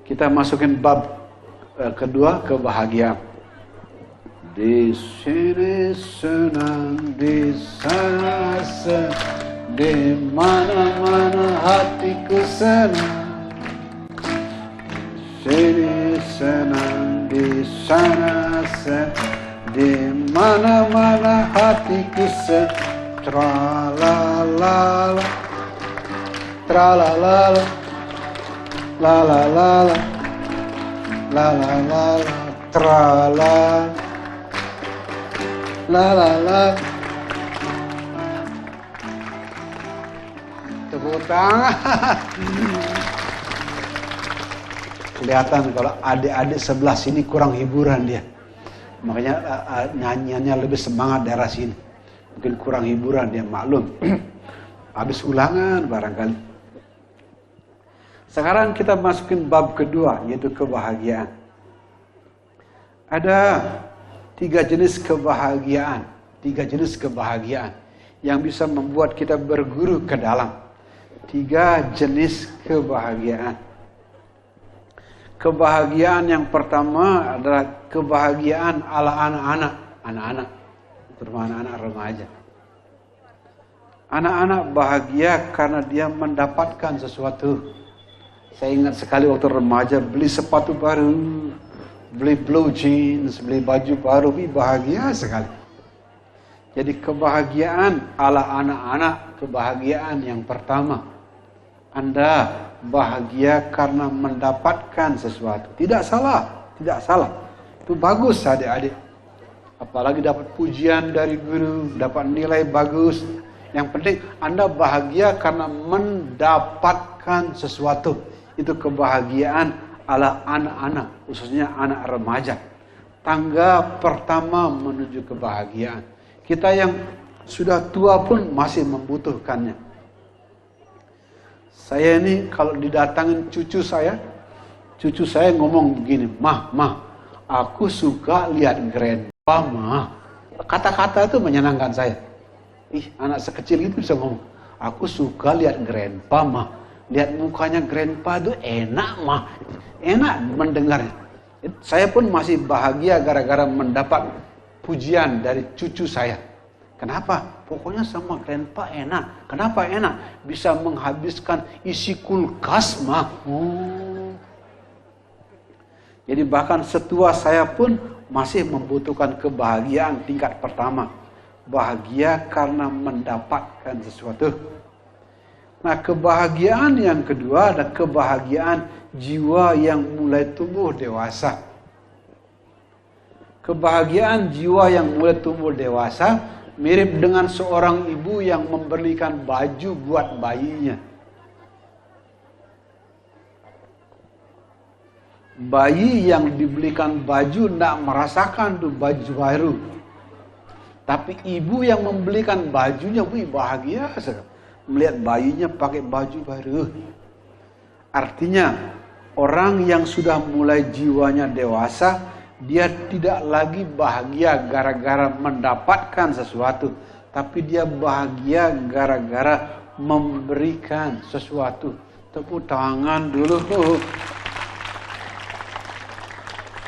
Kita masukin bab kedua, kebahagiaan. Di sini senang, di sana senang, di mana-mana hatiku senang. Sini senang, di sana senang, di mana-mana hatiku senang. Tra-la-la-la, tra-la-la-la, la-la-la-la, la-la-la-la, tra-la, la-la-la. Tepuk tangan. Kelihatan kalau adik-adik sebelah sini kurang hiburan dia. Makanya nyanyiannya lebih semangat daerah sini. Mungkin kurang hiburan dia, maklum. Habis ulangan barangkali. Sekarang kita masukin bab kedua, yaitu kebahagiaan. Ada 3 jenis kebahagiaan. 3 jenis kebahagiaan yang bisa membuat kita berguru ke dalam. 3 jenis kebahagiaan. Kebahagiaan yang pertama adalah kebahagiaan ala anak-anak. Anak-anak, terutama anak-anak remaja. Anak-anak bahagia karena dia mendapatkan sesuatu. Saya ingat sekali waktu remaja beli sepatu baru, beli blue jeans, beli baju baru, bahagia sekali. Jadi kebahagiaan ala anak-anak, kebahagiaan yang pertama. Anda bahagia karena mendapatkan sesuatu. Tidak salah, tidak salah. Itu bagus adik-adik. Apalagi dapat pujian dari guru, dapat nilai bagus. Yang penting Anda bahagia karena mendapatkan sesuatu. Itu kebahagiaan ala anak-anak, khususnya anak remaja. Tangga pertama menuju kebahagiaan. Kita yang sudah tua pun masih membutuhkannya. Saya ini kalau didatangin cucu saya ngomong begini, Mah, aku suka lihat grandpa, Mah. Kata-kata itu menyenangkan saya. Anak sekecil itu bisa ngomong, aku suka lihat grandpa, Mah. Lihat mukanya grandpa itu enak, Mah. Enak mendengarnya. Saya pun masih bahagia gara-gara mendapat pujian dari cucu saya. Kenapa? Pokoknya sama grandpa enak. Kenapa enak? Bisa menghabiskan isi kulkas, Mah. Jadi bahkan setua saya pun masih membutuhkan kebahagiaan tingkat pertama. Bahagia karena mendapatkan sesuatu. Nah, kebahagiaan yang kedua adalah kebahagiaan jiwa yang mulai tumbuh dewasa. Kebahagiaan jiwa yang mulai tumbuh dewasa mirip dengan seorang ibu yang membelikan baju buat bayinya. Bayi yang dibelikan baju tidak merasakan tuh baju baru. Tapi ibu yang membelikan bajunya, bahagia sekali. Melihat bayinya pakai baju baru. Artinya, orang yang sudah mulai jiwanya dewasa, dia tidak lagi bahagia gara-gara mendapatkan sesuatu. Tapi dia bahagia gara-gara memberikan sesuatu. Tepuk tangan dulu.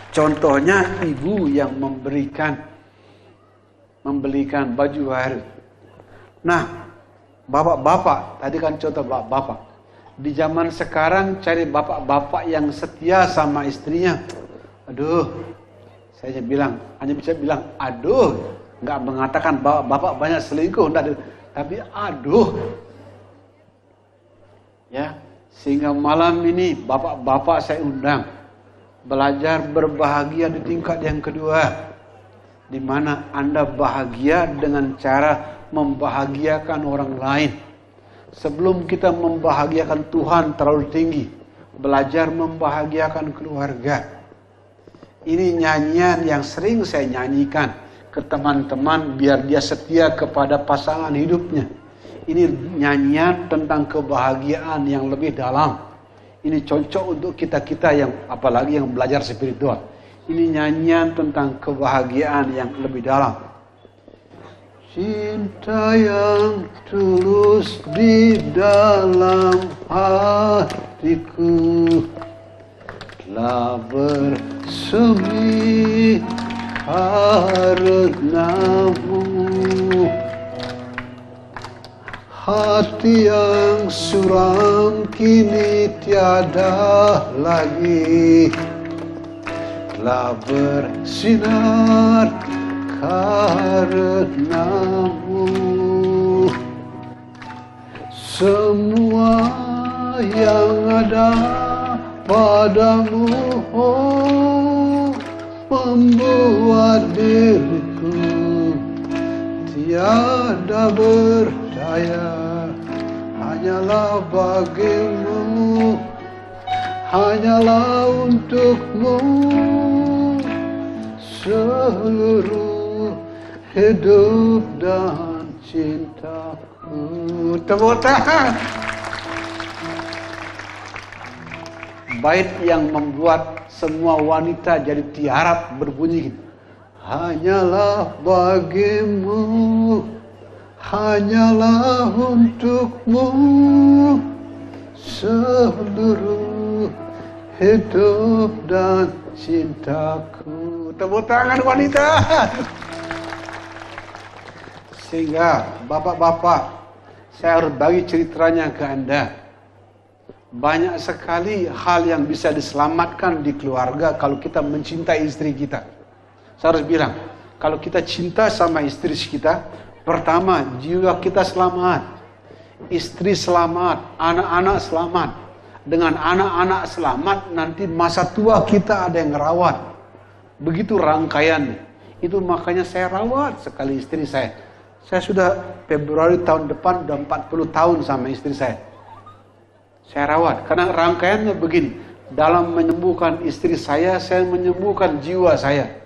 Contohnya ibu yang membelikan baju baru. Nah, bapak-bapak, tadi kan contoh bapak-bapak. Di zaman sekarang cari bapak-bapak yang setia sama istrinya. Aduh, saya hanya bisa bilang aduh. Nggak mengatakan bapak banyak selingkuh, tapi aduh. Ya, sehingga malam ini bapak-bapak saya undang. Belajar berbahagia di tingkat yang kedua. Di mana Anda bahagia dengan cara membahagiakan orang lain. Sebelum kita membahagiakan Tuhan terlalu tinggi, belajar membahagiakan keluarga. Ini nyanyian yang sering saya nyanyikan ke teman-teman biar dia setia kepada pasangan hidupnya. Ini nyanyian tentang kebahagiaan yang lebih dalam. Ini cocok untuk kita-kita yang apalagi yang belajar spiritual. Ini nyanyian tentang kebahagiaan yang lebih dalam. Cinta yang tulus di dalam hatiku telah bersemi karenamu. Hati yang suram kini tiada lagi, telah bersinar karenamu. Semua yang ada padamu, oh, membuat diriku tiada berdaya. Hanyalah bagimu, hanyalah untukmu seluruh hidup dan cintaku. Tepuk tangan. Bait yang membuat semua wanita jadi tiarap berbunyi, hanyalah bagimu, hanyalah untukmu seluruh hidup dan cintaku. Tepuk tangan wanita. Sehingga bapak-bapak, saya harus bagi ceritanya ke Anda. Banyak sekali hal yang bisa diselamatkan di keluarga kalau kita mencintai istri kita. Saya harus bilang, kalau kita cinta sama istri kita, pertama, jiwa kita selamat, istri selamat, anak-anak selamat. Dengan anak-anak selamat, nanti masa tua kita ada yang merawat. Begitu rangkaian. Itu makanya saya rawat sekali istri saya. Saya sudah Februari tahun depan udah 40 tahun sama istri saya. Saya rawat, karena rangkaiannya begini. Dalam menyembuhkan istri saya menyembuhkan jiwa saya.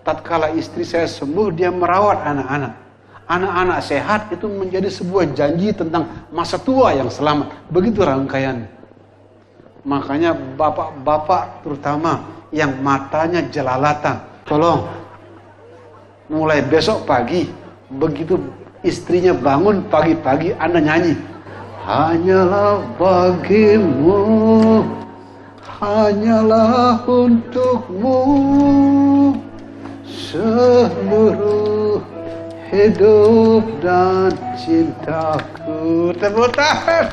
Tatkala istri saya sembuh, dia merawat anak-anak. Anak-anak sehat itu menjadi sebuah janji tentang masa tua yang selamat. Begitu rangkaiannya. Makanya bapak-bapak terutama yang matanya jelalatan, tolong mulai besok pagi, begitu istrinya bangun pagi-pagi, Anda nyanyi. Hanyalah bagimu, hanyalah untukmu seluruh hidup dan cintaku. Tepuk tangan.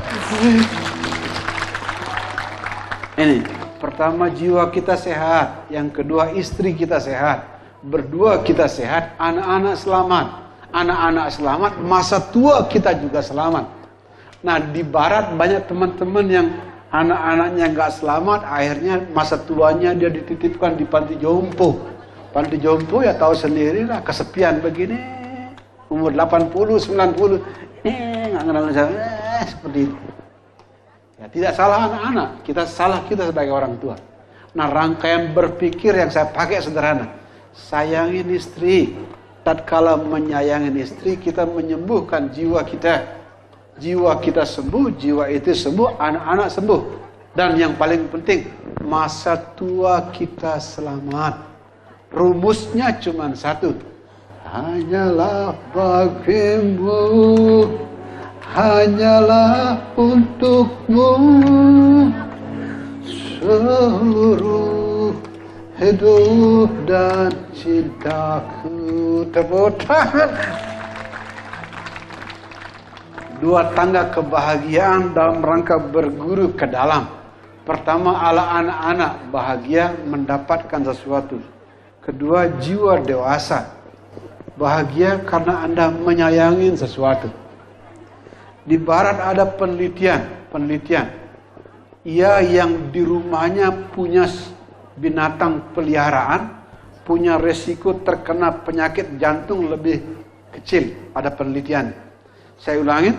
Ini, pertama jiwa kita sehat, yang kedua istri kita sehat, berdua kita sehat, anak-anak selamat. Anak-anak selamat, masa tua kita juga selamat. Nah, di barat banyak teman-teman yang anak-anaknya nggak selamat, akhirnya masa tuanya dia dititipkan di panti jompo. Panti jompo ya tahu sendiri lah, kesepian begini, umur 80, 90, nggak kenal saya, seperti itu. Ya, tidak salah anak-anak, kita salah kita sebagai orang tua. Nah, rangkaian berpikir yang saya pakai sederhana. Sayangin istri, tatkala menyayangin istri, kita menyembuhkan jiwa kita. Jiwa kita sembuh, jiwa itu sembuh, anak-anak sembuh. Dan yang paling penting, masa tua kita selamat. Rumusnya cuma satu. Hanyalah bagimu, hanyalah untukmu seluruh hidup dan cintaku. Tepuk tangan. Dua tangga kebahagiaan dalam rangka berguru ke dalam. Pertama, ala anak-anak bahagia mendapatkan sesuatu. Kedua, jiwa dewasa bahagia karena Anda menyayangin sesuatu. Di barat ada penelitian. Ia yang di rumahnya punya binatang peliharaan, punya resiko terkena penyakit jantung lebih kecil. Ada penelitian. Saya ulangin,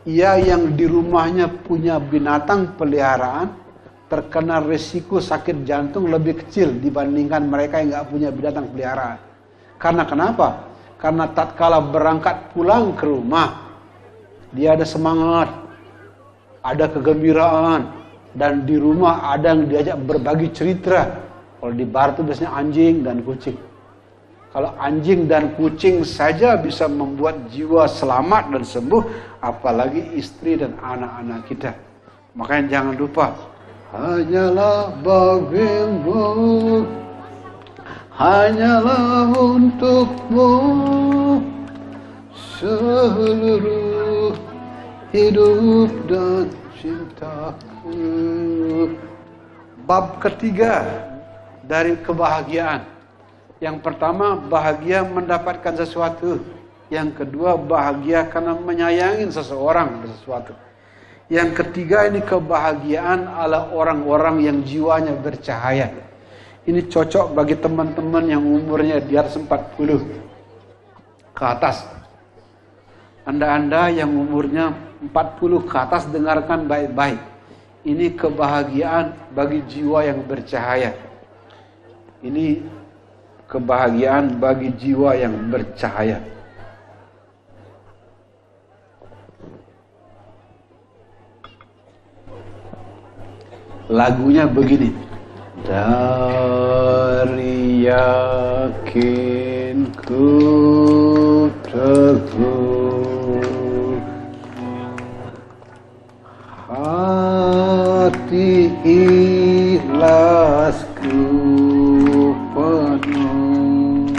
ia yang di rumahnya punya binatang peliharaan terkena risiko sakit jantung lebih kecil dibandingkan mereka yang nggak punya binatang peliharaan. Karena kenapa? Karena tatkala berangkat pulang ke rumah, dia ada semangat, ada kegembiraan, dan di rumah ada yang diajak berbagi cerita. Kalau di bar itu biasanya anjing dan kucing. Kalau anjing dan kucing saja bisa membuat jiwa selamat dan sembuh, apalagi istri dan anak-anak kita. Makanya jangan lupa, hanyalah bagimu, hanyalah untukmu seluruh hidup dan cintaku. Bab ketiga dari kebahagiaan. Yang pertama, bahagia mendapatkan sesuatu. Yang kedua, bahagia karena menyayangi seseorang dan sesuatu. Yang ketiga, ini kebahagiaan ala orang-orang yang jiwanya bercahaya. Ini cocok bagi teman-teman yang umurnya di atas 40 ke atas. Anda-anda yang umurnya 40 ke atas, dengarkan baik-baik. Ini kebahagiaan bagi jiwa yang bercahaya. Ini kebahagiaan bagi jiwa yang bercahaya. Lagunya begini. Dari yakinku teguh, hati ikhlasku penuh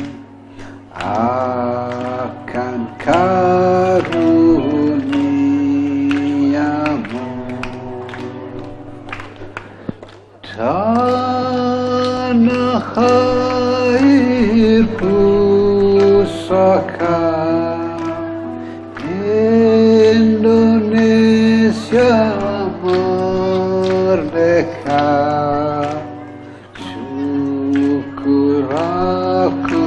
akan karuniamu. Tanah air pusaka Indonesia merdeka, syukur aku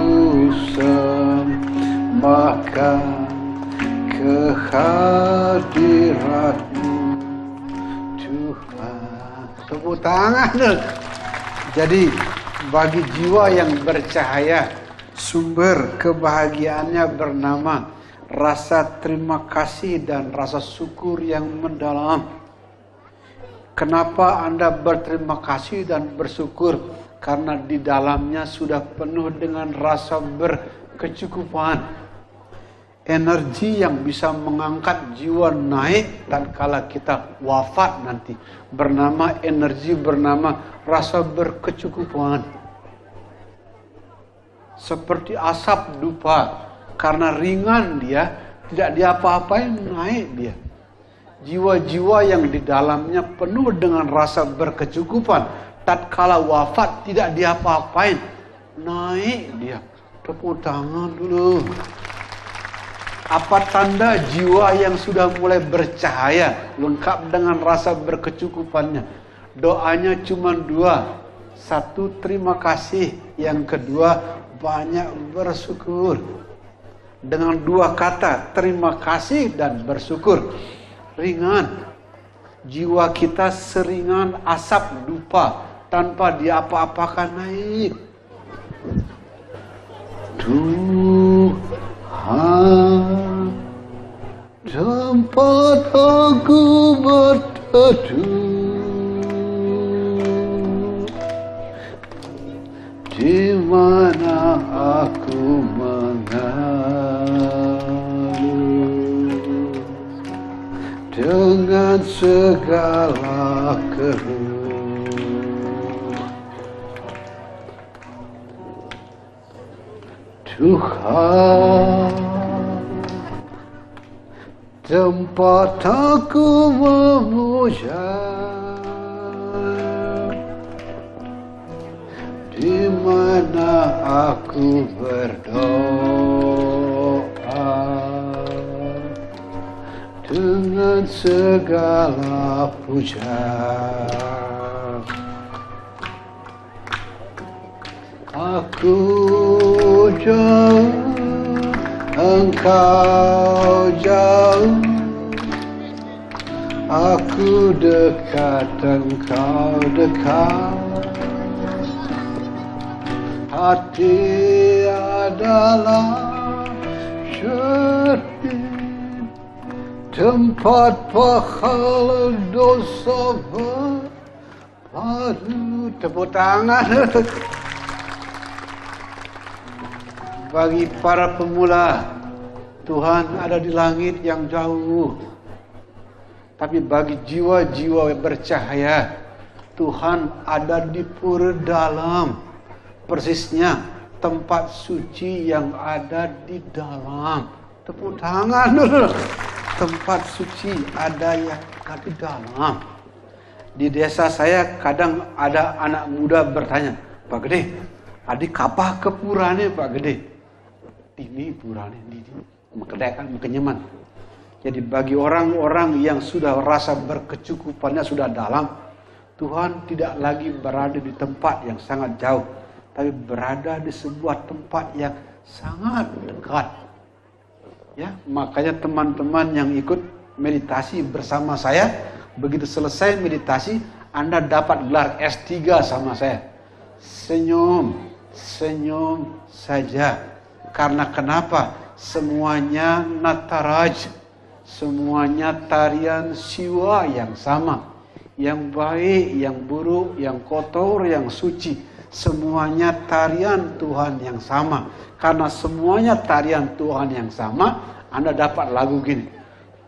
sembahkan kehadiratmu Tuhan. Tepuk tangan. Jadi bagi jiwa yang bercahaya, sumber kebahagiaannya bernama rasa terima kasih dan rasa syukur yang mendalam. Kenapa Anda berterima kasih dan bersyukur? Karena di dalamnya sudah penuh dengan rasa berkecukupan. Energi yang bisa mengangkat jiwa naik dan kala kita wafat nanti. Bernama energi, bernama rasa berkecukupan. Seperti asap dupa. Karena ringan dia, tidak diapa-apain, naik dia. Jiwa-jiwa yang di dalamnya penuh dengan rasa berkecukupan, tatkala wafat tidak diapa-apain, naik dia. Tepuk tangan dulu. Apa tanda jiwa yang sudah mulai bercahaya, lengkap dengan rasa berkecukupannya? Doanya cuma dua. Satu, terima kasih. Yang kedua, banyak bersyukur. Dengan dua kata, terima kasih dan bersyukur, ringan. Jiwa kita seringan asap dupa, tanpa diapa-apakan naik. Tuhan, tempat aku berteduh, di mana aku mengeluh dengan segala keluh. Tuhan, tempat aku memuja, di mana aku berdoa dengan segala puja. Aku jauh, engkau jauh, aku dekat, engkau dekat. Hati adalah cermin, tempat pahala dosa berlalu. Tepuk tangan. Bagi para pemula, Tuhan ada di langit yang jauh. Tapi bagi jiwa-jiwa bercahaya, Tuhan ada di pura dalam. Persisnya tempat suci yang ada di dalam. Tepuk tangan dulu. Tempat suci ada yang di dalam. Di desa saya kadang ada anak muda bertanya, Pak Gede, adik kapah ke purane Pak Gede? Ini purane, ini kedekan, kenyaman. Jadi bagi orang-orang yang sudah rasa berkecukupannya sudah dalam, Tuhan tidak lagi berada di tempat yang sangat jauh, tapi berada di sebuah tempat yang sangat dekat. Ya, makanya teman-teman yang ikut meditasi bersama saya, begitu selesai meditasi, Anda dapat gelar S3 sama saya. Senyum, senyum saja. Karena kenapa? Semuanya nataraj, semuanya tarian siwa yang sama. Yang baik, yang buruk, yang kotor, yang suci, semuanya tarian Tuhan yang sama. Karena semuanya tarian Tuhan yang sama, Anda dapat lagu gini.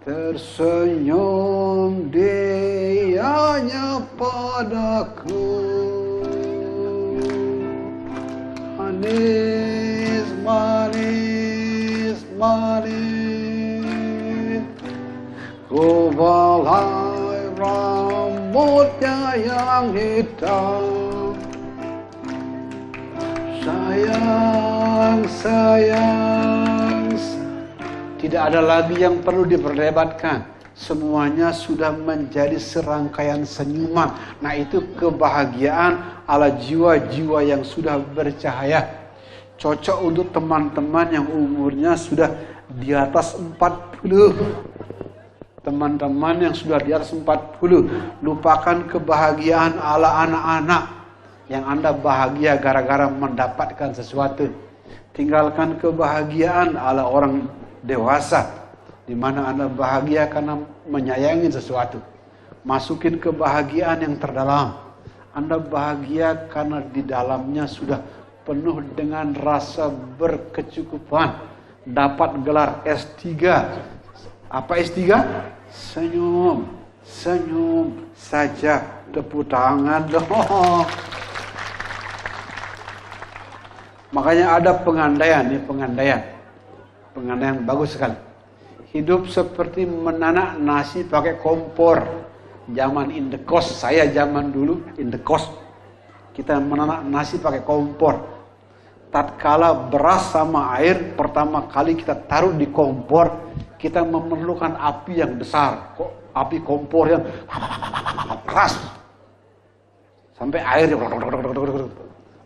Tersenyum dianya padaku, manis, manis, manis, ku balai rambutnya yang hitam. Sayang, sayang, tidak ada lagi yang perlu diperdebatkan. Semuanya sudah menjadi serangkaian senyuman. Nah, itu kebahagiaan ala jiwa-jiwa yang sudah bercahaya. Cocok untuk teman-teman yang umurnya sudah di atas 40. Teman-teman yang sudah di atas 40, lupakan kebahagiaan ala anak-anak yang Anda bahagia gara-gara mendapatkan sesuatu. Tinggalkan kebahagiaan ala orang dewasa, di mana Anda bahagia karena menyayangi sesuatu. Masukin kebahagiaan yang terdalam. Anda bahagia karena di dalamnya sudah penuh dengan rasa berkecukupan. Dapat gelar S3. Apa S3? Senyum, senyum saja. Tepuk tangan dong. Makanya ada pengandaian, pengandaian bagus sekali. Hidup seperti menanak nasi pakai kompor. Zaman in the coast, saya zaman dulu in the coast, kita menanak nasi pakai kompor. Tatkala beras sama air pertama kali kita taruh di kompor, kita memerlukan api yang besar, api kompor yang keras, sampai air.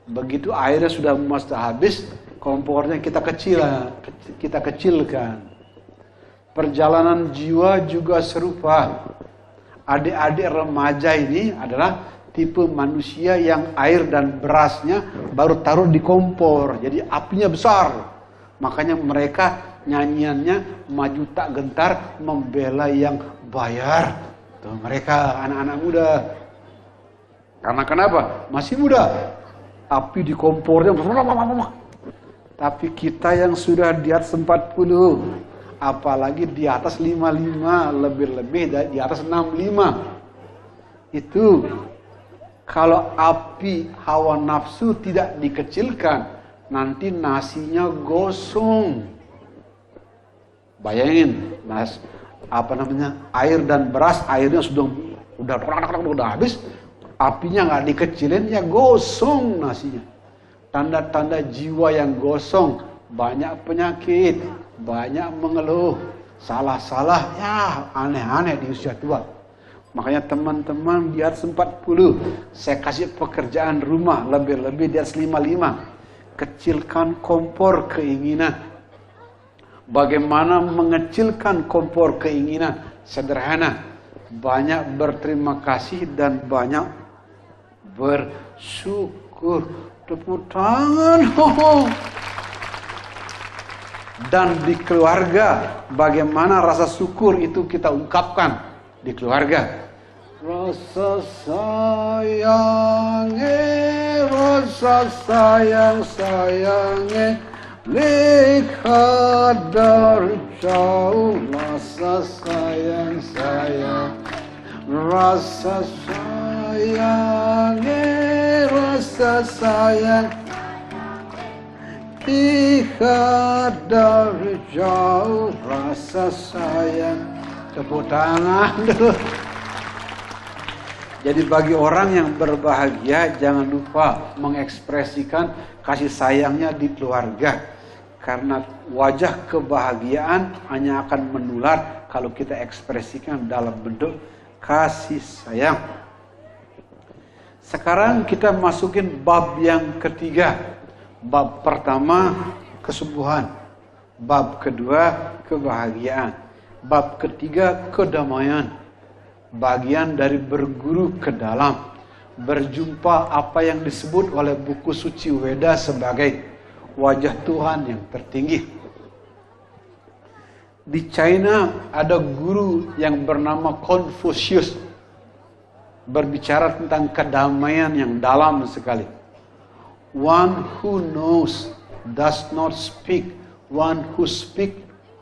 Begitu airnya sudah mesti habis, kompornya kita kecilkan. Perjalanan jiwa juga serupa. Adik-adik remaja ini adalah tipe manusia yang air dan berasnya baru taruh di kompor, jadi apinya besar. Makanya mereka nyanyiannya maju tak gentar membela yang bayar. Tuh, mereka anak-anak muda. Karena kenapa? Masih muda. Api di kompornya. Tapi kita yang sudah di atas 40, apalagi di atas 55, lebih-lebih di atas 65. Itu kalau api hawa nafsu tidak dikecilkan, nanti nasinya gosong. Bayangin, air dan beras, airnya udah habis, apinya nggak dikecilin, ya gosong nasinya. Tanda-tanda jiwa yang gosong, banyak penyakit, banyak mengeluh, salah-salah, ya aneh-aneh di usia tua. Makanya teman-teman di atas 40, saya kasih pekerjaan rumah, lebih-lebih di atas 55. Kecilkan kompor keinginan. Bagaimana mengecilkan kompor keinginan? Sederhana. Banyak berterima kasih dan banyak bersyukur. Tepuk tangan. Dan di keluarga, bagaimana rasa syukur itu kita ungkapkan di keluarga. Rasa sayang, lihat dari jauh. Rasa sayang, rasa sayang. sayang, rasa sayang, lihat dari jauh rasa sayang. Tepuk tangan dulu. Jadi bagi orang yang berbahagia, jangan lupa mengekspresikan kasih sayangnya di keluarga. Karena wajah kebahagiaan hanya akan menular kalau kita ekspresikan dalam bentuk kasih sayang. Sekarang kita masukin bab yang ketiga. Bab pertama, kesembuhan. Bab kedua, kebahagiaan. Bab ketiga, kedamaian. Bagian dari berguru ke dalam, berjumpa apa yang disebut oleh buku suci Weda sebagai wajah Tuhan yang tertinggi. Di China ada guru yang bernama Confucius, berbicara tentang kedamaian yang dalam sekali. One who knows does not speak, one who speak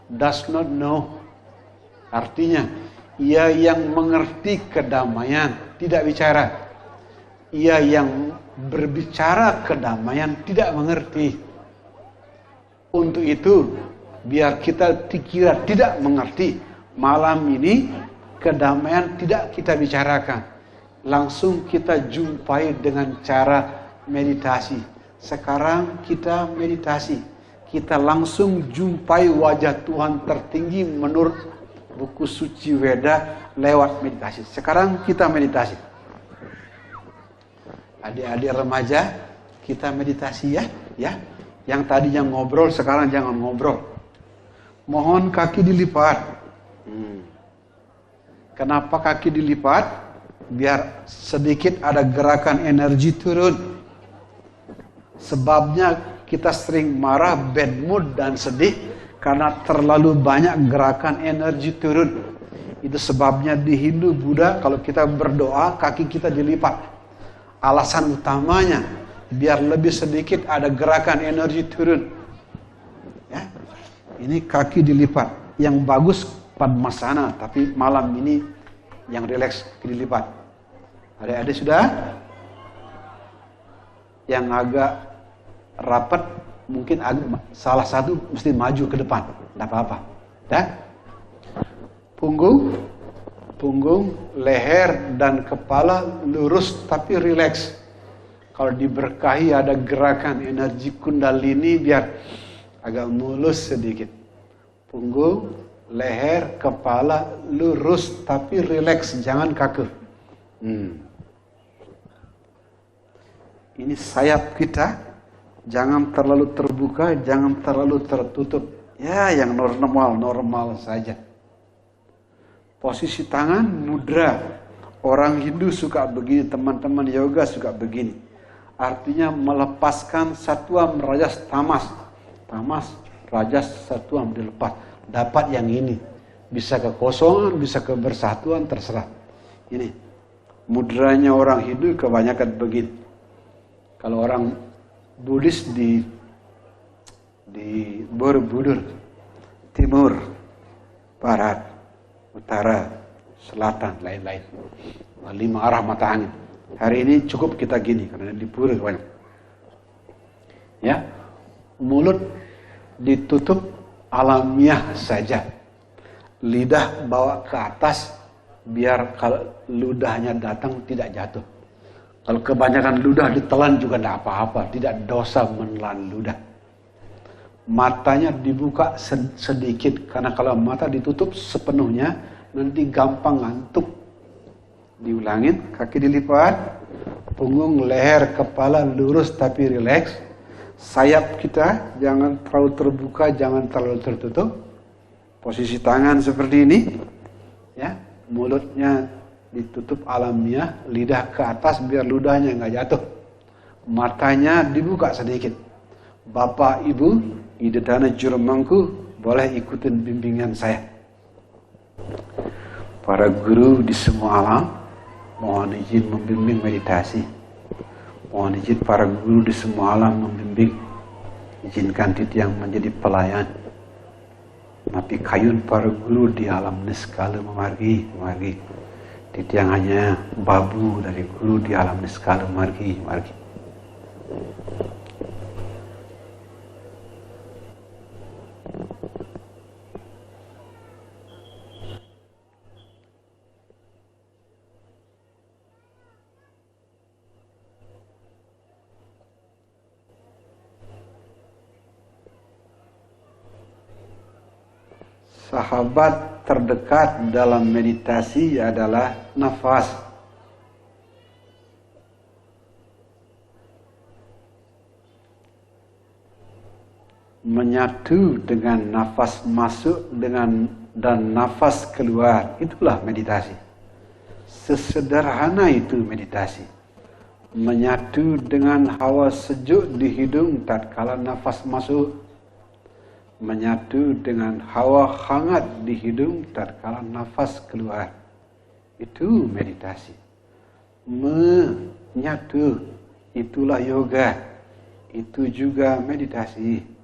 does not know. Artinya, ia yang mengerti kedamaian tidak bicara. Ia yang berbicara kedamaian tidak mengerti. Untuk itu, biar kita dikira tidak mengerti, malam ini kedamaian tidak kita bicarakan. Langsung kita jumpai dengan cara meditasi. Sekarang kita meditasi. Kita langsung jumpai wajah Tuhan tertinggi menurut buku suci Weda lewat meditasi. Sekarang kita meditasi. Adik-adik remaja, kita meditasi ya. Yang tadinya ngobrol, sekarang jangan ngobrol. Mohon kaki dilipat. Kenapa kaki dilipat? Biar sedikit ada gerakan energi turun. Sebabnya kita sering marah, bad mood dan sedih karena terlalu banyak gerakan energi turun. Itu sebabnya di Hindu Buddha kalau kita berdoa kaki kita dilipat. Alasan utamanya biar lebih sedikit ada gerakan energi turun. Ya. Ini kaki dilipat. Yang bagus Padmasana, tapi malam ini yang rileks dilipat. Adik-adik sudah? Yang agak rapat mungkin salah satu mesti maju ke depan, tidak apa-apa. Punggung, leher dan kepala lurus tapi rileks. Kalau diberkahi ada gerakan energi kundalini biar agak mulus sedikit. Punggung, leher, kepala lurus tapi rileks, jangan kaku. Ini sayap kita. Jangan terlalu terbuka, jangan terlalu tertutup. Ya, yang normal saja. Posisi tangan, mudra. Orang Hindu suka begini, teman-teman yoga suka begini. Artinya melepaskan satwam, rajas, tamas. Tamas, rajas, satwam dilepas. Dapat yang ini. Bisa kekosongan, bisa kebersatuan, terserah. Ini. Mudranya orang Hindu kebanyakan begini. Kalau orang Buddhis di Borobudur, timur, barat, utara, selatan, lain-lain. 5 arah mata angin. Hari ini cukup kita gini karena di pura banyak. Ya, mulut ditutup alamiah saja. Lidah bawa ke atas biar kalau ludahnya datang tidak jatuh. Kalau kebanyakan ludah ditelan juga tidak apa-apa, tidak dosa menelan ludah. Matanya dibuka sedikit, karena kalau mata ditutup sepenuhnya, nanti gampang ngantuk. Diulangin, kaki dilipat, punggung, leher, kepala lurus tapi rileks. Sayap kita jangan terlalu terbuka, jangan terlalu tertutup. Posisi tangan seperti ini, ya, mulutnya ditutup alamiah, lidah ke atas biar ludahnya nggak jatuh. Matanya dibuka sedikit. Bapak, Ibu, Ida Dana Jurumangku, boleh ikutin bimbingan saya. Para guru di semua alam, mohon izin membimbing meditasi. Mohon izin para guru di semua alam membimbing. Izinkan Titiang menjadi pelayan. Tapi kayun para guru di alam niskala memargi. di tiangannya babu dari guru di alam niskala margi. Sahabat terdekat dalam meditasi adalah nafas. Menyatu dengan nafas masuk dan nafas keluar, itulah meditasi. Sesederhana itu meditasi. Menyatu dengan hawa sejuk di hidung tatkala nafas masuk. Menyatu dengan hawa hangat di hidung tatkala nafas keluar. Itu meditasi. Menyatu, itulah yoga. Itu juga meditasi.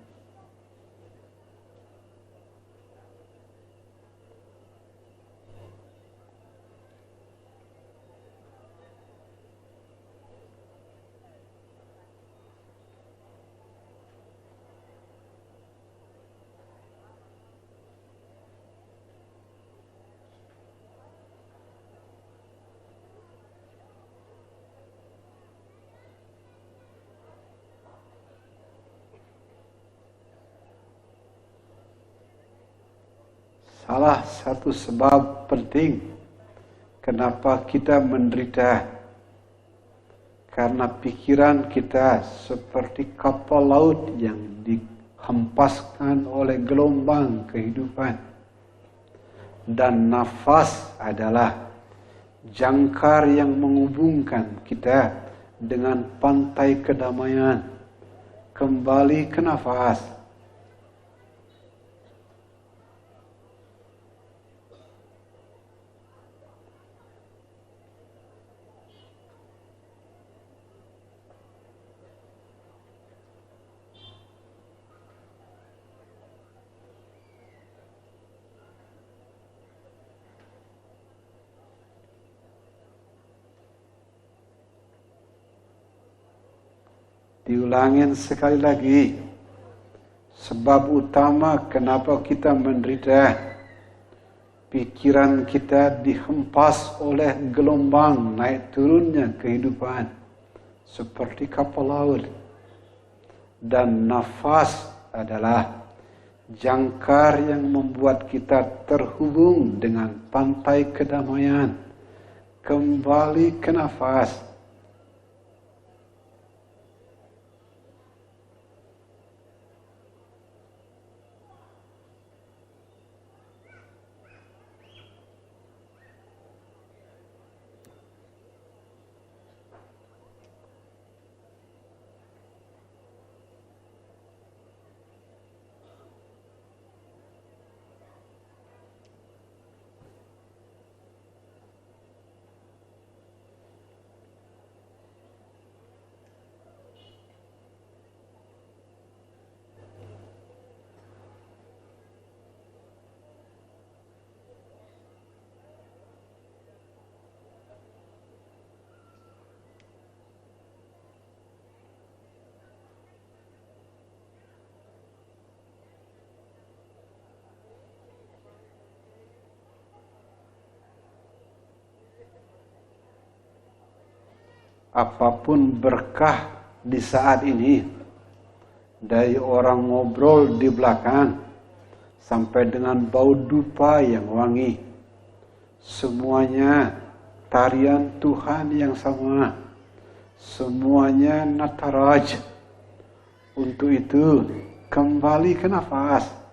Salah satu sebab penting kenapa kita menderita, karena pikiran kita seperti kapal laut yang dihempaskan oleh gelombang kehidupan. Dan nafas adalah jangkar yang menghubungkan kita dengan pantai kedamaian. Kembali ke nafas. Diulangin sekali lagi. Sebab utama kenapa kita menderita, pikiran kita dihempas oleh gelombang naik turunnya kehidupan seperti kapal laut. Dan nafas adalah jangkar yang membuat kita terhubung dengan pantai kedamaian. Kembali ke nafas. Apapun berkah di saat ini, dari orang ngobrol di belakang sampai dengan bau dupa yang wangi, semuanya tarian Tuhan yang sama, semuanya Nataraj. Untuk itu kembali ke nafas.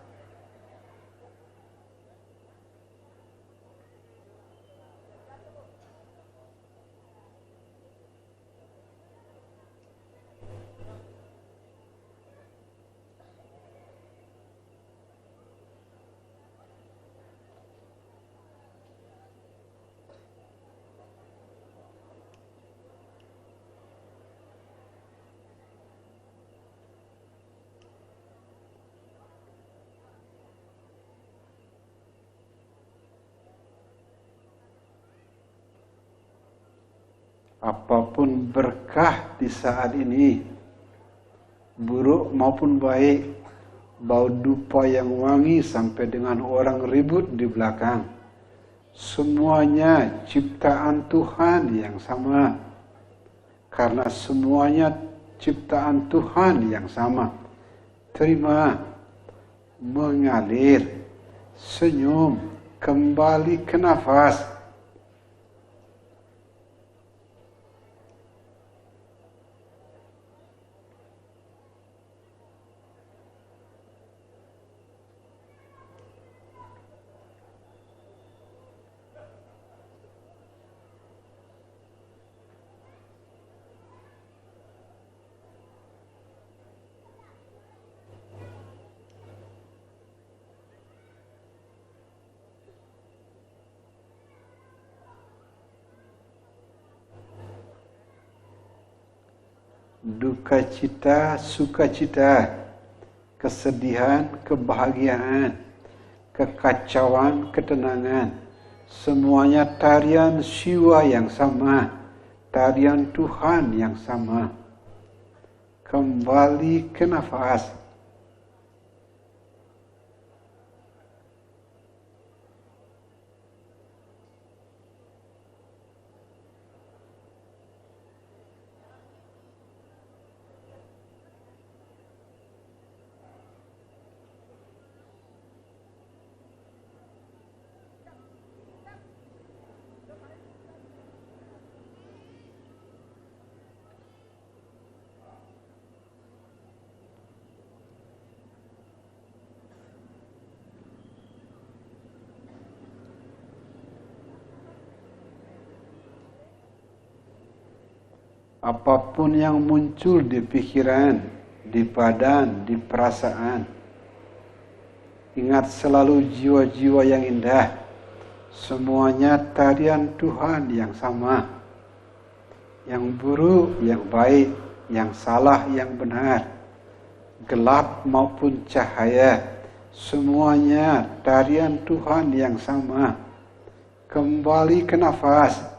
apapun berkah di saat ini, buruk maupun baik, bau dupa yang wangi sampai dengan orang ribut di belakang, semuanya ciptaan Tuhan yang sama. Karena semuanya ciptaan Tuhan yang sama, terima, mengalir, senyum, kembali ke nafas. Duka cita, sukacita, kesedihan, kebahagiaan, kekacauan, ketenangan, semuanya tarian Siwa yang sama, tarian Tuhan yang sama. Kembali ke nafas. Apapun yang muncul di pikiran, di badan, di perasaan, ingat selalu jiwa-jiwa yang indah. Semuanya tarian Tuhan yang sama. Yang buruk, yang baik, yang salah, yang benar, gelap maupun cahaya, semuanya tarian Tuhan yang sama. Kembali ke nafas.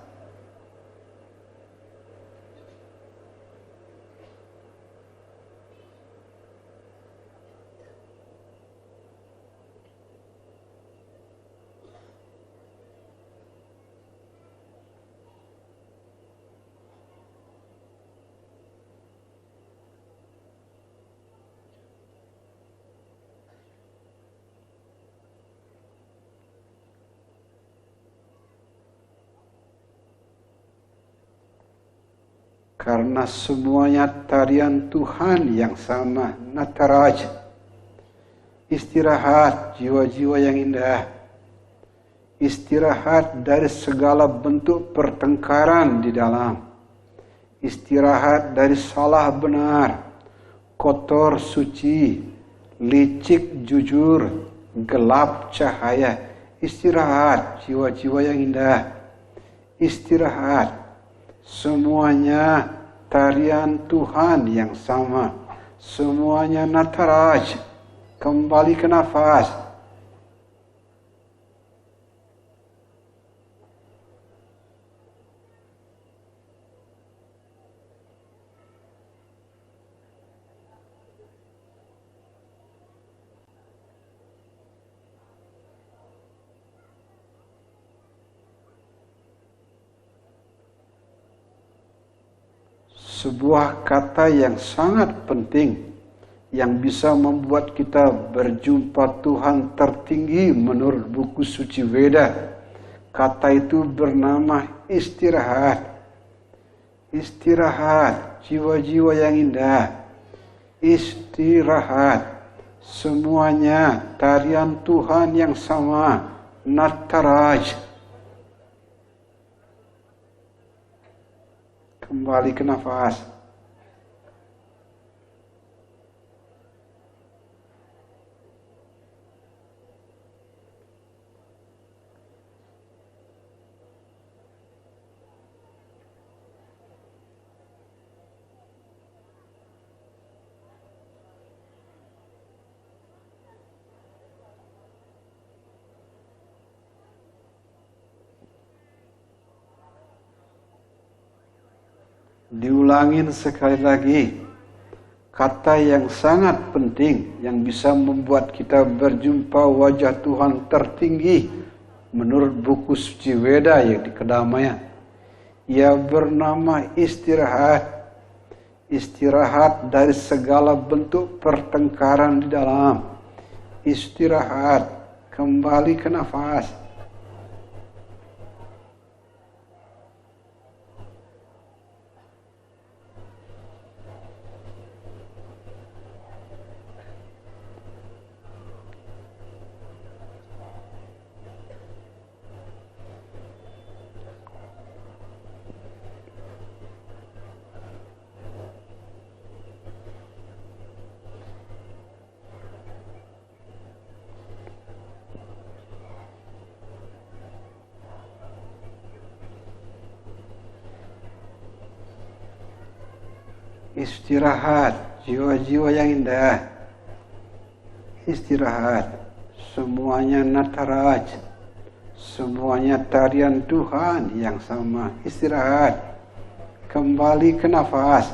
Karena semuanya tarian Tuhan yang sama, Nataraj. Istirahat jiwa-jiwa yang indah. Istirahat dari segala bentuk pertengkaran di dalam. Istirahat dari salah benar, kotor suci, licik jujur, gelap cahaya. Istirahat jiwa-jiwa yang indah. Istirahat. Semuanya tarian Tuhan yang sama. Semuanya Nataraj. Kembali ke nafas. Sebuah kata yang sangat penting yang bisa membuat kita berjumpa Tuhan tertinggi menurut buku suci Veda. Kata itu bernama istirahat. Istirahat, jiwa-jiwa yang indah. Istirahat, semuanya tarian Tuhan yang sama, Nataraj. Kembali ke nafas. Diulangin sekali lagi, kata yang sangat penting yang bisa membuat kita berjumpa wajah Tuhan tertinggi menurut buku suci Weda yang di Kedamaian. Ia bernama istirahat. Istirahat dari segala bentuk pertengkaran di dalam. Istirahat, kembali ke nafas. Istirahat, jiwa-jiwa yang indah. Istirahat, semuanya nataraj, semuanya tarian Tuhan yang sama. Istirahat, kembali ke nafas.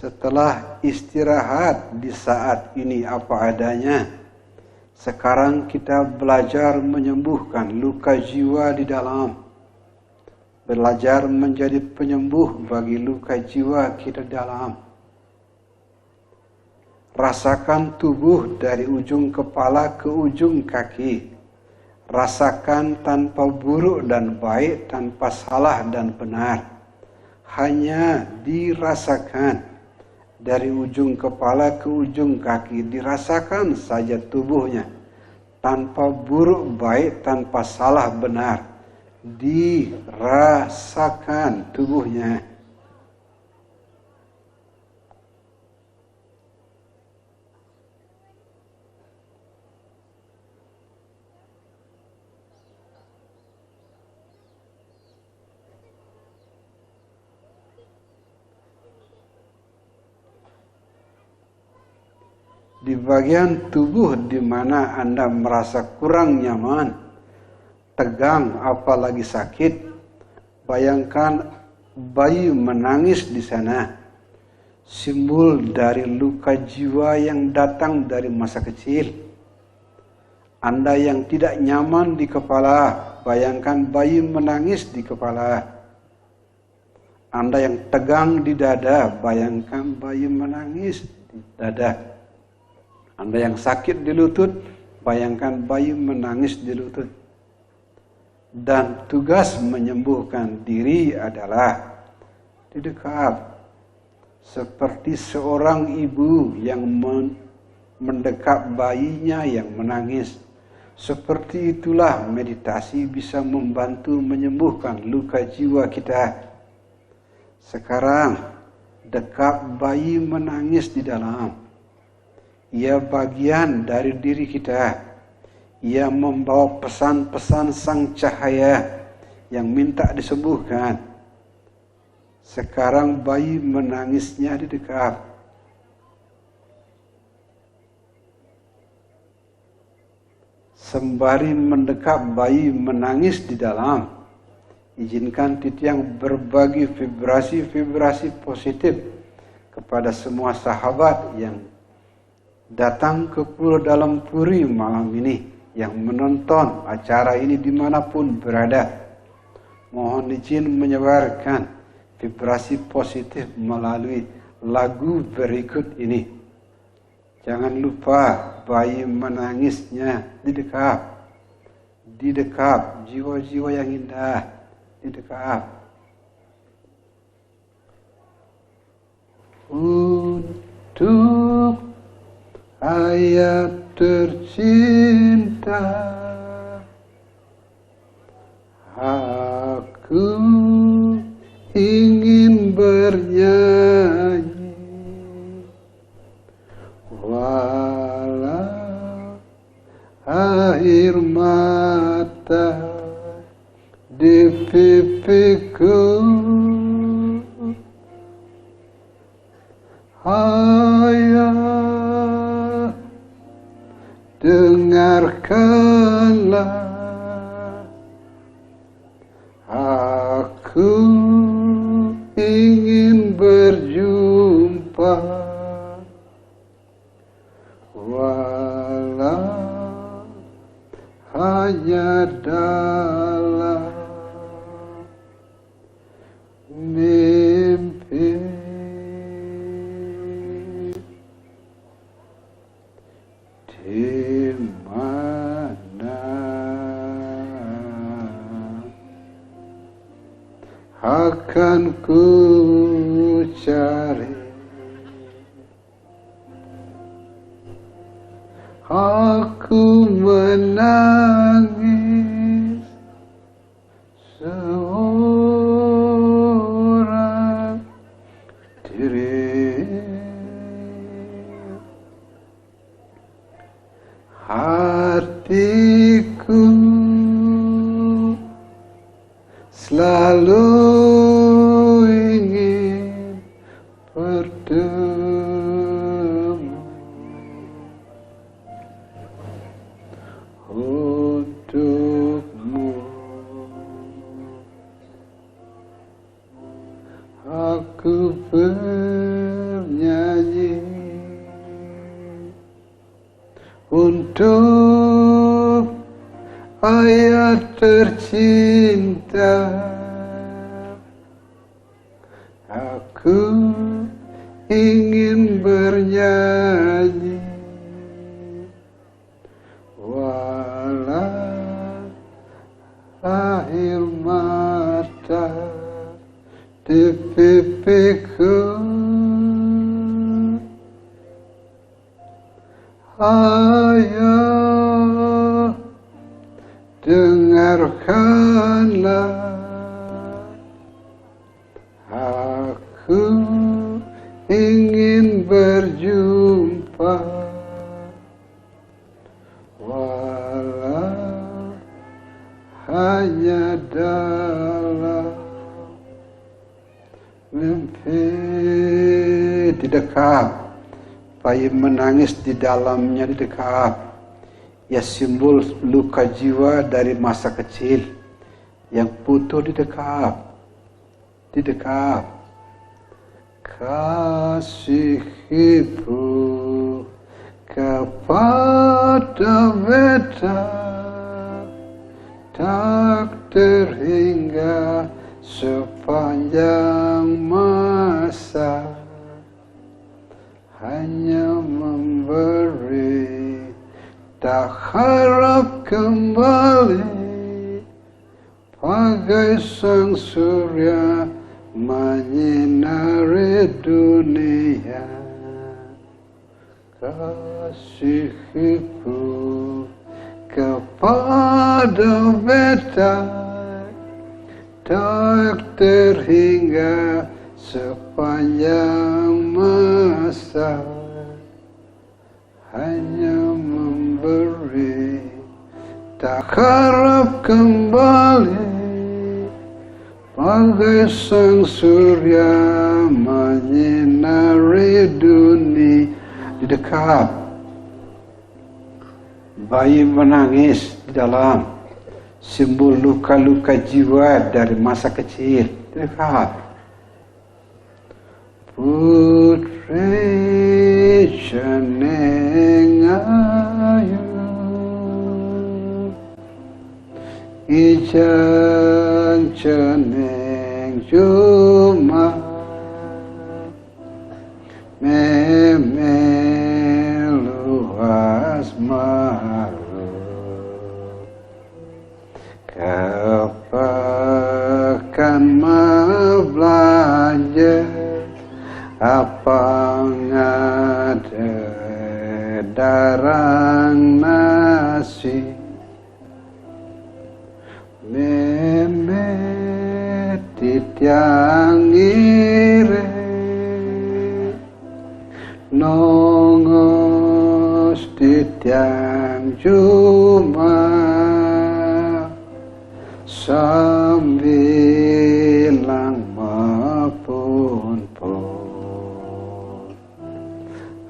Setelah istirahat di saat ini apa adanya, sekarang kita belajar menyembuhkan luka jiwa di dalam. Belajar menjadi penyembuh bagi luka jiwa kita dalam. Rasakan tubuh dari ujung kepala ke ujung kaki. Rasakan tanpa buruk dan baik, tanpa salah dan benar. Hanya dirasakan. Dari ujung kepala ke ujung kaki, dirasakan saja tubuhnya. Tanpa buruk baik, tanpa salah benar. Dirasakan tubuhnya. Di bagian tubuh di mana Anda merasa kurang nyaman, tegang, apalagi sakit, bayangkan bayi menangis di sana. Simbol dari luka jiwa yang datang dari masa kecil. Anda yang tidak nyaman di kepala, bayangkan bayi menangis di kepala. Anda yang tegang di dada, bayangkan bayi menangis di dada. Anda yang sakit di lutut, bayangkan bayi menangis di lutut. Dan tugas menyembuhkan diri adalah didekap. Seperti seorang ibu yang mendekap bayinya yang menangis. Seperti itulah meditasi bisa membantu menyembuhkan luka jiwa kita. Sekarang, dekap bayi menangis di dalam. Ia bagian dari diri kita. Ia membawa pesan-pesan sang cahaya yang minta disembuhkan. Sekarang bayi menangisnya didekap. Sembari mendekap bayi menangis di dalam, izinkan Titiang berbagi vibrasi-vibrasi positif kepada semua sahabat yang datang ke Pulau Dalam Puri malam ini, yang menonton acara ini dimanapun berada. Mohon izin menyebarkan vibrasi positif melalui lagu berikut ini. Jangan lupa bayi menangisnya didekap. Didekap, jiwa-jiwa yang indah didekap. untuk ayah tercinta, aku ingin bernyanyi walau air mata di pipiku. Ayah, dengarkanlah, aku ingin berjumpa walau hanya dalam mimpi. Di mana akan ku cari, aku menangis seorang diri. Hatiku selalu ingin bertemu untukmu. Aku bernyanyi untuk ayah tercinta, aku ingin bernyanyi walau air mata di pipiku. Ayah, dengarkanlah, aku ingin berjumpa walau hanya dalam mimpi. Didekap, bayi menangis di dalamnya didekap. Ya, simbol luka jiwa dari masa kecil yang putus didekap. Didekap. Kasih ibu kepada beta tak terhingga sepanjang masa, hanya memberi, tak harap kembali, bagai sang surya menyinari dunia. Kasih ibu kepada beta tak terhingga sepanjang masa, hanya memberi, tak harap kembali, bagai sang surya menyinari dunia. Didekap, bayi menangis di dalam, simbol luka-luka jiwa dari masa kecil. Didekap. Putri ceneng ayu, ijan ceneng cuma memeluas malu, kapan mau belanja, apa darang nasi memet titiang ire nongos titiang cuma sambilang mapun pun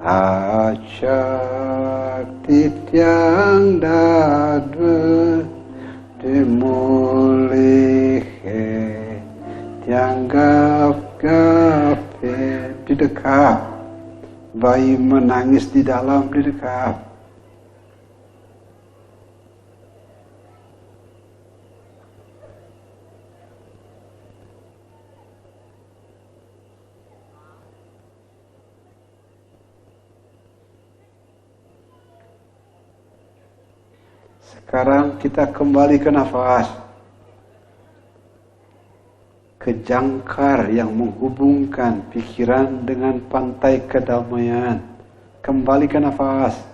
acak titiang dadu dimulihe tiang gaf-gafe didekap bayi menangis di dalam didekap. Sekarang kita kembali ke nafas, ke jangkar yang menghubungkan pikiran dengan pantai kedamaian. Kembali ke nafas.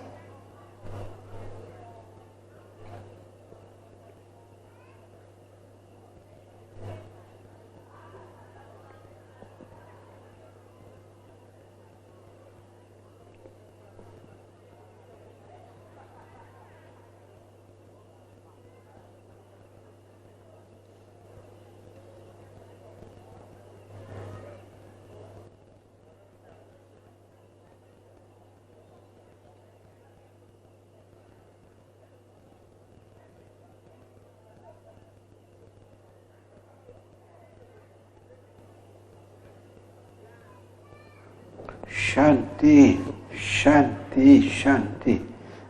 Shanti, shanti, shanti.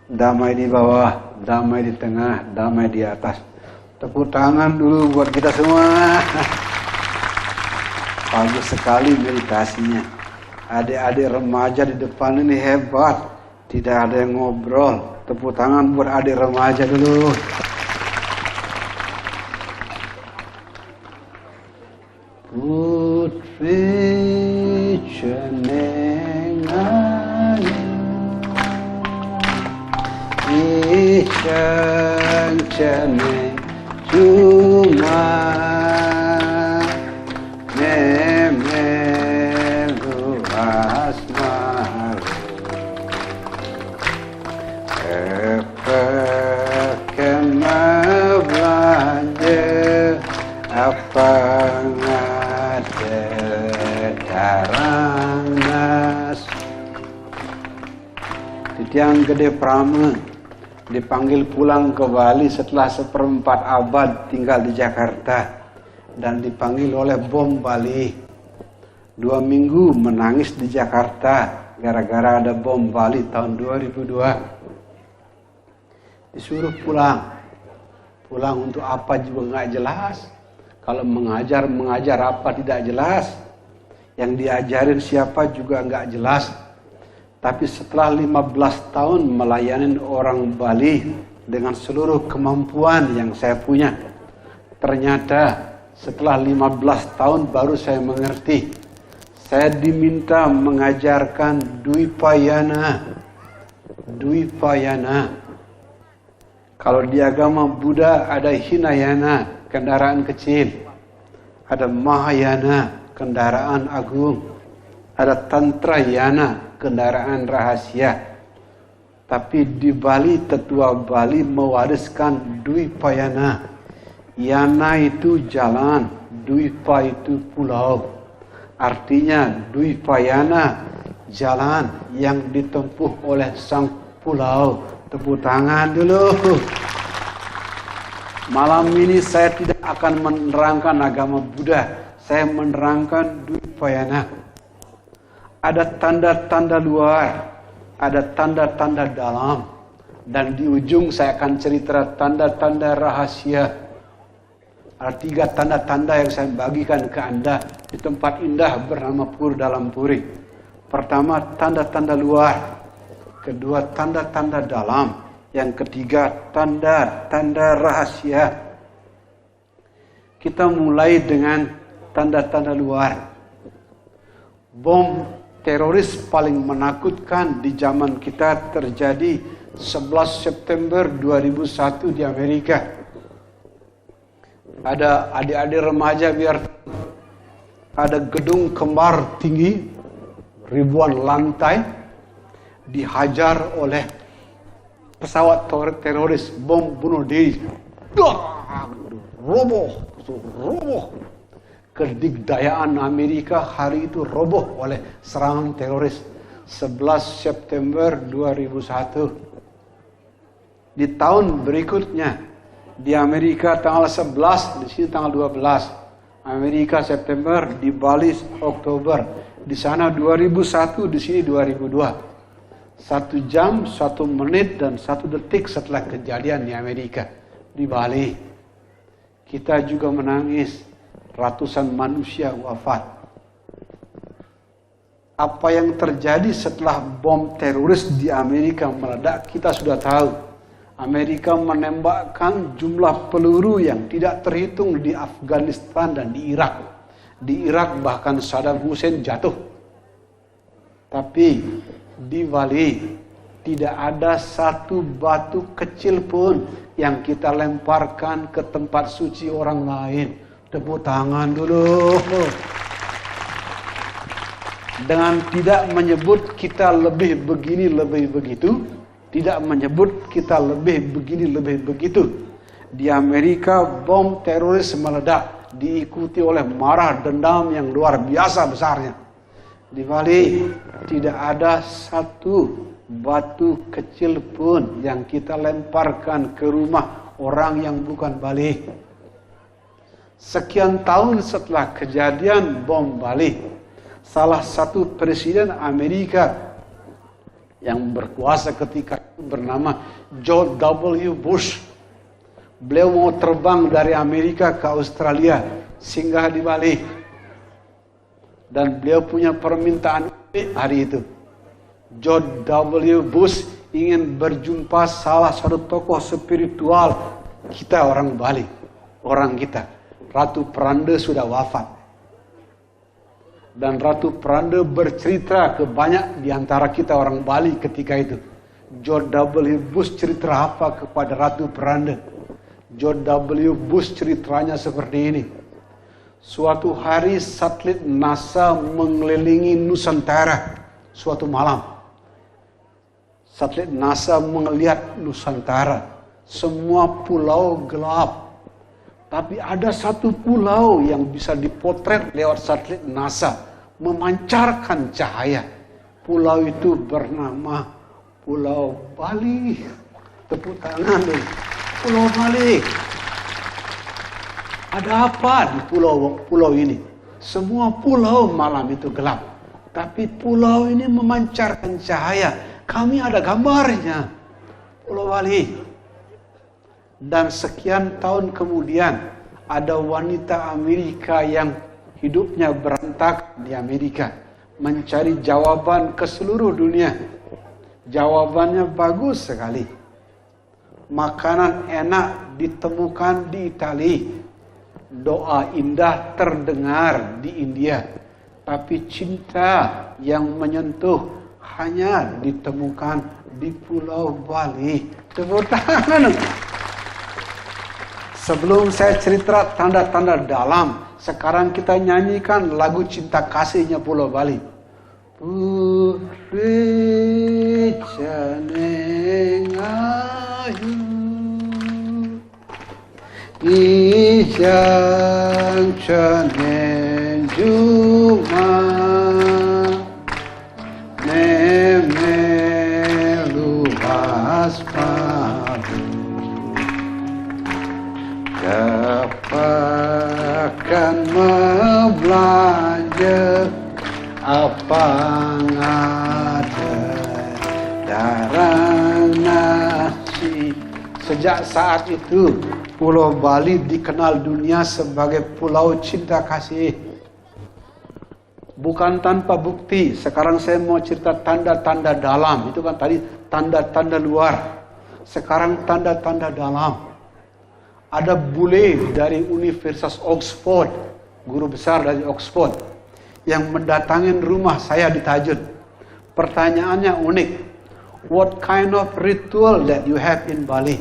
Damai di bawah, damai di tengah, damai di atas. Tepuk tangan dulu buat kita semua. Bagus sekali meditasinya. Adik-adik remaja di depan ini hebat. Tidak ada yang ngobrol. Tepuk tangan buat adik remaja dulu. Putri cenengayu Icang ceneng cuma memelu asmaru kema belanja apa ngade darang nas. Titiang Gede Prama dipanggil pulang ke Bali setelah 1/4 abad tinggal di Jakarta dan dipanggil oleh bom Bali. 2 minggu menangis di Jakarta gara-gara ada bom Bali tahun 2002. Disuruh pulang. Pulang untuk apa juga nggak jelas. Kalau mengajar apa tidak jelas. Yang diajarin siapa juga nggak jelas. Tapi setelah 15 tahun melayani orang Bali dengan seluruh kemampuan yang saya punya, ternyata setelah 15 tahun baru saya mengerti. Saya diminta mengajarkan Dwipayana. Dwipayana. Kalau di agama Buddha ada Hinayana, kendaraan kecil. Ada Mahayana, kendaraan agung. Ada Tantrayana, kendaraan rahasia. Tapi di Bali, tetua Bali mewariskan Dwipayana. Yana itu jalan, Dwipa itu pulau. Artinya Dwipayana, jalan yang ditempuh oleh sang pulau. Tepuk tangan dulu. Malam ini saya tidak akan menerangkan agama Buddha. Saya menerangkan Dwipayana. Ada tanda-tanda luar, ada tanda-tanda dalam, dan di ujung saya akan cerita tanda-tanda rahasia. Ada 3 tanda-tanda yang saya bagikan ke Anda di tempat indah bernama Pur Dalam Puri. Pertama, tanda-tanda luar. Kedua, tanda-tanda dalam. Yang ketiga, tanda-tanda rahasia. Kita mulai dengan tanda-tanda luar. Bom teroris paling menakutkan di zaman kita terjadi 11 September 2001 di Amerika. Ada adik-adik remaja ada gedung kembar tinggi, ribuan lantai, dihajar oleh pesawat teroris bom bunuh diri. Roboh. Kedikdayaan Amerika hari itu roboh oleh serangan teroris 11 September 2001. Di tahun berikutnya di Amerika tanggal 11, di sini tanggal 12. Amerika September, di Bali Oktober. Di sana 2001, di sini 2002. 1 jam, 1 menit, dan 1 detik setelah kejadian di Amerika, di Bali. Kita juga menangis. Ratusan manusia wafat. Apa yang terjadi setelah bom teroris di Amerika meledak, kita sudah tahu. Amerika menembakkan jumlah peluru yang tidak terhitung di Afghanistan dan di Irak. Di Irak bahkan Saddam Hussein jatuh. Tapi di Bali tidak ada satu batu kecil pun yang kita lemparkan ke tempat suci orang lain. Tepuk tangan dulu. Dengan tidak menyebut kita lebih begini, lebih begitu. Tidak menyebut kita lebih begini, lebih begitu. Di Amerika bom teroris meledak, diikuti oleh marah dendam yang luar biasa besarnya. Di Bali tidak ada satu batu kecil pun yang kita lemparkan ke rumah orang yang bukan Bali. Sekian tahun setelah kejadian bom Bali, salah satu presiden Amerika yang berkuasa ketika itu bernama George W. Bush. Beliau mau terbang dari Amerika ke Australia, singgah di Bali. Dan beliau punya permintaan hari itu. George W. Bush ingin berjumpa salah satu tokoh spiritual kita orang Bali, orang kita. Ratu Peranda sudah wafat. Dan Ratu Peranda bercerita ke banyak di antara kita orang Bali ketika itu. George W. Bush cerita apa kepada Ratu Peranda? George W. Bush ceritanya seperti ini. Suatu hari satelit NASA mengelilingi Nusantara suatu malam. Satelit NASA melihat Nusantara. Semua pulau gelap. Tapi ada satu pulau yang bisa dipotret lewat satelit NASA, memancarkan cahaya. Pulau itu bernama Pulau Bali. Tepuk tangan dulu. Pulau Bali. Ada apa di pulau ini? Semua pulau malam itu gelap. Tapi pulau ini memancarkan cahaya. Kami ada gambarnya. Pulau Bali. Dan sekian tahun kemudian ada wanita Amerika yang hidupnya berantakan di Amerika, mencari jawaban ke seluruh dunia. Jawabannya bagus sekali. Makanan enak ditemukan di Italia. Doa indah terdengar di India. Tapi cinta yang menyentuh hanya ditemukan di Pulau Bali. Tepuk tangan. Sebelum saya cerita tanda-tanda dalam, sekarang kita nyanyikan lagu cinta kasihnya Pulau Bali. Putri caneng ayu, ijang caneng juma, nemelu asparu. Dapatkan membelanja apa ada darah nasi. Sejak saat itu Pulau Bali dikenal dunia sebagai Pulau Cinta Kasih. Bukan tanpa bukti. Sekarang saya mau cerita tanda-tanda dalam. Itu kan tadi tanda-tanda luar. Sekarang tanda-tanda dalam. Ada bule dari Universitas Oxford, guru besar dari Oxford, yang mendatangin rumah saya di Tajud. Pertanyaannya unik. What kind of ritual that you have in Bali?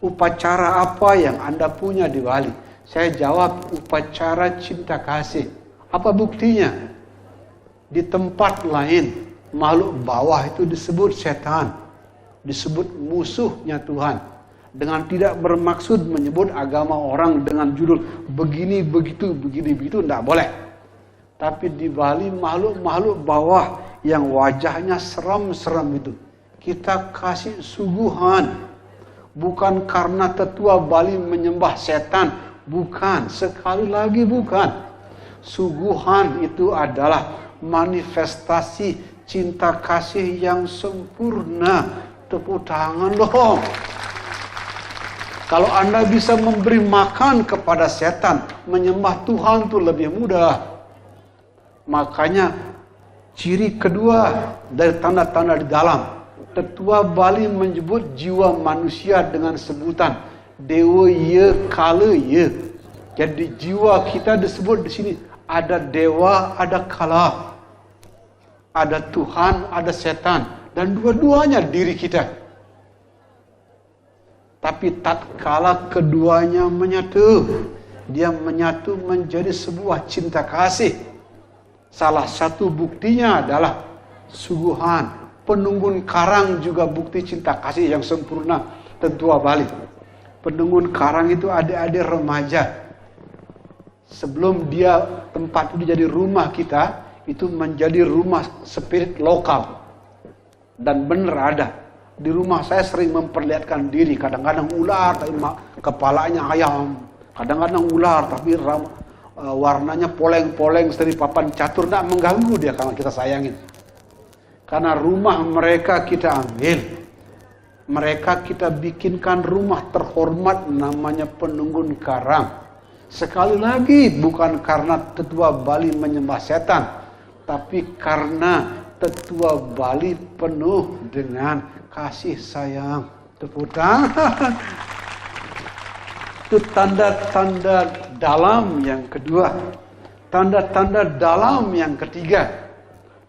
Upacara apa yang Anda punya di Bali? Saya jawab, upacara cinta kasih. Apa buktinya? Di tempat lain, makhluk bawah itu disebut setan, disebut musuhnya Tuhan. Dengan tidak bermaksud menyebut agama orang dengan judul begini begitu, tidak boleh. Tapi di Bali makhluk bawah yang wajahnya seram-seram itu, kita kasih suguhan. Bukan karena tetua Bali menyembah setan, bukan, sekali lagi bukan. Suguhan itu adalah manifestasi cinta kasih yang sempurna. Tepuk tangan dong. Kalau Anda bisa memberi makan kepada setan, menyembah Tuhan itu lebih mudah. Makanya ciri kedua dari tanda-tanda di dalam, tetua Bali menyebut jiwa manusia dengan sebutan Dewa Ye Kala Ye. Jadi jiwa kita disebut di sini ada dewa, ada kala, ada Tuhan, ada setan, dan dua-duanya diri kita. Tapi tatkala keduanya menyatu, dia menyatu menjadi sebuah cinta kasih. Salah satu buktinya adalah suguhan. Penunggun karang juga bukti cinta kasih yang sempurna tetua Bali. Penunggun karang itu adik-adik remaja. Sebelum dia tempat itu jadi rumah kita, itu menjadi rumah spirit lokal. Dan benar ada. Di rumah saya sering memperlihatkan diri. Kadang-kadang ular, tapi kepalanya ayam. Kadang-kadang ular, tapi warnanya poleng-poleng seri papan catur. Tidak mengganggu dia kalau kita sayangin. Karena rumah mereka kita ambil. Mereka kita bikinkan rumah terhormat namanya Penunggun Karang. Sekali lagi bukan karena tetua Bali menyembah setan. Tapi karena tetua Bali penuh dengan kasih sayang. Tepuk tangan. Itu tanda-tanda dalam yang kedua. Tanda-tanda dalam yang ketiga.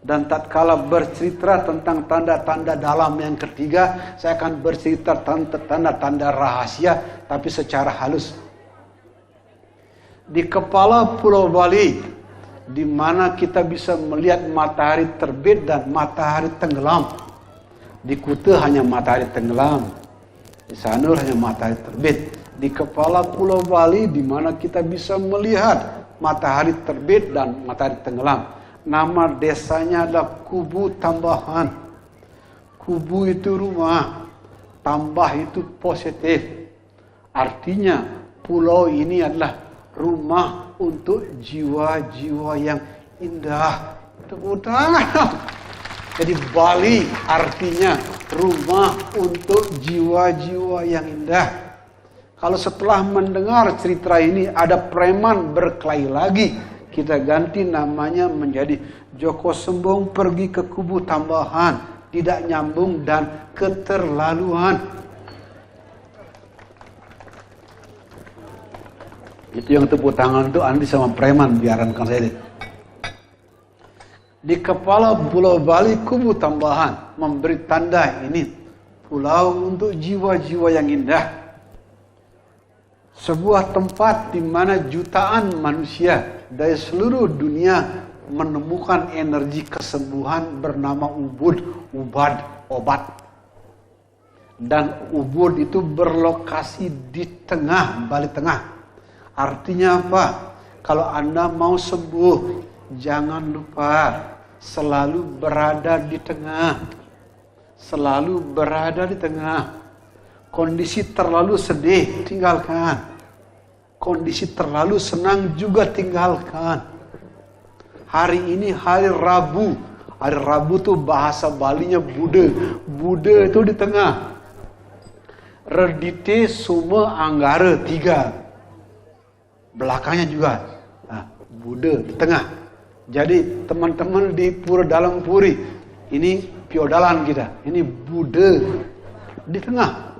Dan tatkala bercerita tentang tanda-tanda dalam yang ketiga, saya akan bercerita tanda-tanda rahasia, tapi secara halus. Di kepala Pulau Bali, di mana kita bisa melihat matahari terbit dan matahari tenggelam. Di Kuta hanya matahari tenggelam, di Sanur hanya matahari terbit. Di kepala Pulau Bali, di mana kita bisa melihat matahari terbit dan matahari tenggelam. Nama desanya adalah Kubu Tambahan. Kubu itu rumah, tambah itu positif. Artinya pulau ini adalah rumah untuk jiwa-jiwa yang indah. Tepuk tangan. Jadi Bali artinya rumah untuk jiwa-jiwa yang indah. Kalau setelah mendengar cerita ini ada preman berkelahi lagi, kita ganti namanya menjadi Joko Sembong pergi ke Kubu Tambahan, tidak nyambung dan keterlaluan. Itu yang tepuk tangan itu Andi sama preman, biarkan saya deh. Di kepala Pulau Bali Kubu Tambahan memberi tanda ini pulau untuk jiwa-jiwa yang indah. Sebuah tempat di mana jutaan manusia dari seluruh dunia menemukan energi kesembuhan bernama obat. Dan Ubud itu berlokasi di tengah, Bali Tengah. Artinya apa? Kalau Anda mau sembuh, jangan lupa selalu berada di tengah. Selalu berada di tengah. Kondisi terlalu sedih, tinggalkan. Kondisi terlalu senang juga tinggalkan. Hari ini hari Rabu. Hari Rabu itu bahasa Balinya Bude. Bude itu di tengah. Redite Suma Anggara 3. Belakangnya juga. Nah, Bude di tengah. Jadi teman-teman di Pura Dalam Puri, ini piodalan kita. Ini Bude di tengah.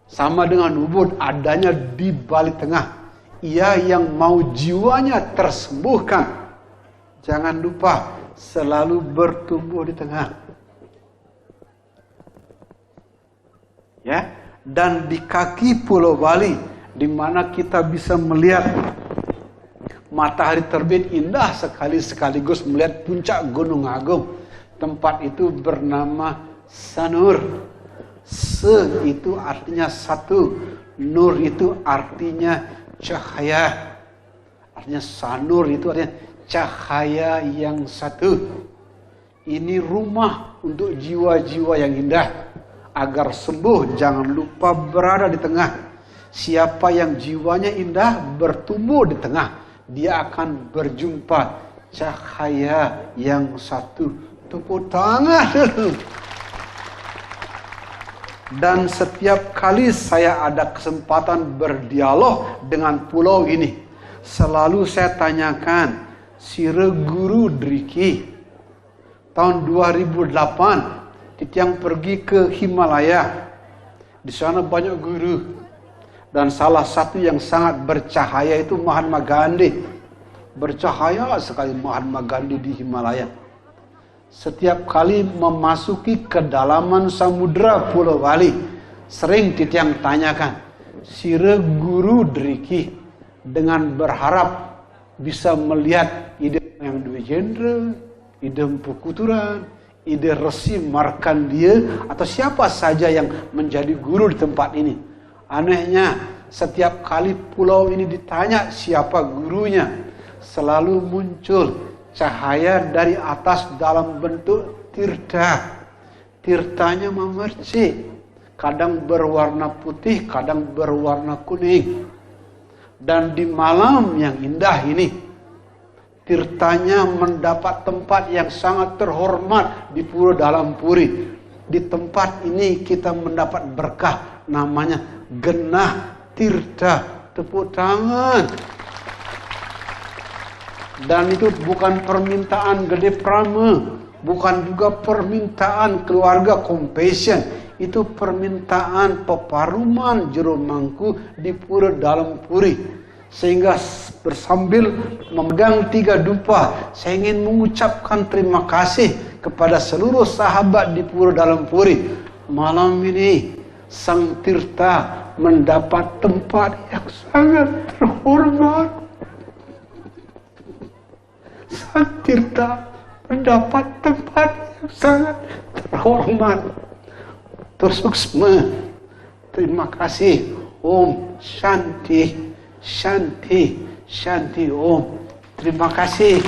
Sama dengan Ubud, adanya di Bali Tengah. Ia yang mau jiwanya tersembuhkan, Jangan lupa selalu bertumbuh di tengah. Ya, dan di kaki Pulau Bali, di mana kita bisa melihat matahari terbit indah sekali, sekaligus melihat puncak Gunung Agung. Tempat itu bernama Sanur. Se itu artinya satu, nur itu artinya cahaya. Artinya Sanur itu artinya cahaya yang satu. Ini rumah untuk jiwa-jiwa yang indah. Agar sembuh, jangan lupa berada di tengah. Siapa yang jiwanya indah bertumbuh di tengah, dia akan berjumpa cahaya yang satu. Tepuk tangan. Dan setiap kali saya ada kesempatan berdialog dengan pulau ini, selalu saya tanyakan, Sire Guru Driki, tahun 2008, Titiang pergi ke Himalaya. Di sana banyak guru. Dan salah satu yang sangat bercahaya itu Mahatma Gandhi. Bercahaya sekali Mahatma Gandhi di Himalaya. Setiap kali memasuki kedalaman samudera Pulau Bali, sering Titiang tanyakan, Sire Guru Driki, dengan berharap bisa melihat ide yang Dwi Jendra, ide Empu Kuturan, ide Resi Markandia, atau siapa saja yang menjadi guru di tempat ini. Anehnya, setiap kali pulau ini ditanya siapa gurunya, selalu muncul cahaya dari atas dalam bentuk tirta. Tirtanya memercik, kadang berwarna putih, kadang berwarna kuning. Dan di malam yang indah ini, tirtanya mendapat tempat yang sangat terhormat di Pura Dalam Puri. Di tempat ini kita mendapat berkah, namanya Genah Tirta. Tepuk tangan. Dan itu bukan permintaan Gede Prama, bukan juga permintaan keluarga Compassion. Itu permintaan Peparuman Jero Mangku di Pura Dalam Puri. Sehingga bersambil memegang 3 dupa, saya ingin mengucapkan terima kasih kepada seluruh sahabat di Pura Dalam Puri. Malam ini Sang Tirta mendapat tempat yang sangat terhormat. Sang Tirta mendapat tempat yang sangat terhormat. Tersuksma. Terima kasih. Om Shanti. Shanti, Shanti Om. Terima kasih.